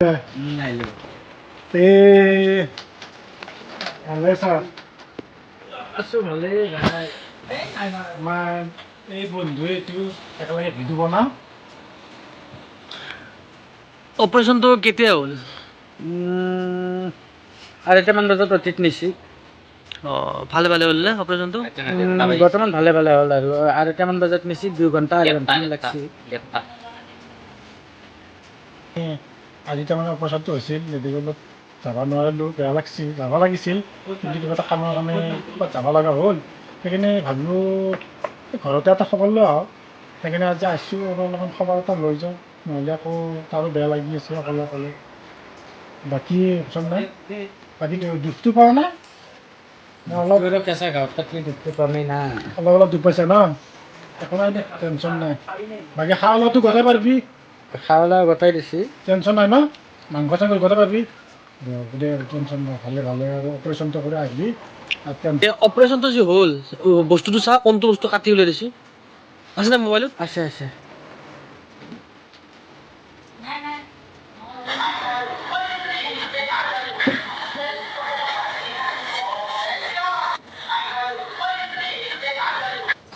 তে ভালে ছাৰ আছো ভালেই আমাৰ এই বন্ধুৱে এইটো একেলগে ভিডিঅ' বনাওঁ অপাৰেশ্যনটো কেতিয়া হ'ল? 2:30মান বজাত অতীত নিছি। ভালে ভালে হ'ল নে অপাৰেশ্যনটো? বৰ্তমান ভালে ভালে হ'ল আৰু 2:30মান বজাত নিছি, 2 ঘণ্টা 2.5 ঘণ্টা লাগছি। আজি তাৰমানে অপাৰেশ্যনটো হৈছিল, মেডিকেলত যাব নোৱাৰিলোঁ, বেয়া লাগছিল, যাব লাগিছিল, কিন্তু কিবা এটা কামৰ কাৰণে ক'ৰবাত যাব লগা হ'ল। সেইকাৰণে ভাবিলোঁ ঘৰতে এটা খবৰ লৈ আহোঁ। সেইকাৰণে আজি আহিছোঁ আৰু অলপমান খবৰ এটা লৈ যাওঁ, নহ'লে আকৌ তাৰো বেয়া লাগি আছে অকলে অকলে। বাকী অপচন নাই, বাকী দুখটো পোৱা নাই অলপ কেঁচা গাঁৱত থাকলে দুখটো পামেই না। অলপ অলপ দুখ পাইছা ন? একো নাই দে, টেনশ্যন নাই। বাকী খাৱা লোৱাটো গোটেই পাৰিবি, খাৱা লোৱা গোটাই দিছি। টেনশ্যন নাই ন? মাংস চাংস গোটেই পাৰিবি দে, টেনশ্যন নাই। ভালে ভালে আৰু অপাৰেশ্যনটো কৰি আহিবি। অপাৰেশ্যনটো যে হ'ল, বস্তুটো চা কোনটো বস্তু কাটি উলিয়াই দিছে আছে না মোবাইলত? আছে আছে।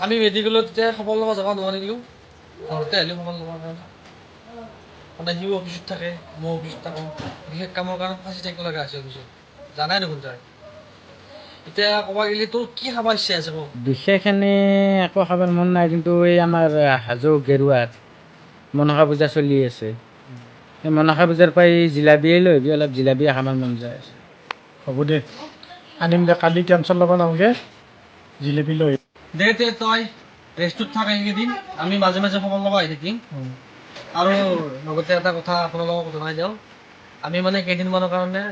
আমি মেডিকেলত এতিয়া খবৰ ল'ব যাব নোৱাৰিলোঁ, ঘৰতে আহিলোঁ খবৰ ল'বৰ কাৰণে। মানে সিও অফিচত থাকে, মই অফিচত থাকোঁ, বিশেষ কামৰ কাৰণে ফাঁচি থাকিব লগা হৈছে অফিচত, জানাই দেখোন তই। এতিয়া ক'ব গ'লে তোৰ কি খাব ইচ্ছা আছে কওঁ? বিশেষ এনে একো খাবৰ মন নাই, কিন্তু এই আমাৰ হাজো গেৰুৱাত মনসা পূজা চলি আছে। সেই মনসা পূজাৰ পৰাই জিলাপিয়ে লৈ আহিবি, অলপ জিলাপিয়ে খাবৰ মন যায় আছে। হ'ব দে, আনিম দে, কালি টেনশ্যন ল'ব নালাগে, জিলেপি লৈ দে তই ৰেষ্টটোত থাক এইকেইদিন, আমি মাজে মাজে খবৰ ল'ব আহি থাকিম। আৰু লগতে এটা কথা আপোনালোকক জনাই দিওঁ, আমি মানে কেইদিনমানৰ কাৰণে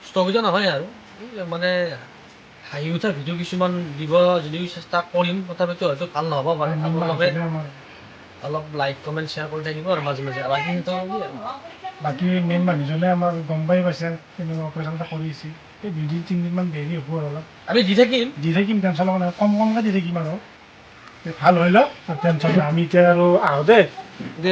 স্থগিত নহয় আৰু মানে হাঁহি উঠা ভিডিঅ' কিছুমান দিব যদিও চেষ্টা কৰিম, তথাপিতো হয়তো ভাল নহ'ব পাৰে। আপোনালোকে অলপ লাইক কমেণ্ট শ্বেয়াৰ কৰি থাকিব আৰু মাজে মাজে। বাকী মেইন মানুহজনে আমাৰ গম পাই পাইছে কেনেকুৱা অপাৰেশ্যন এটা কৰিছে, এই 2-3 দিনমান দেৰি হ'ব আৰু অলপ আমি দি থাকিম টেনশ্যন ল'ব নাই, কম কমকৈ দি থাকিম আৰু ভাল হৈ লওক, টেনশ্যন নাই। আমি এতিয়া আৰু আহোঁ দেই। দে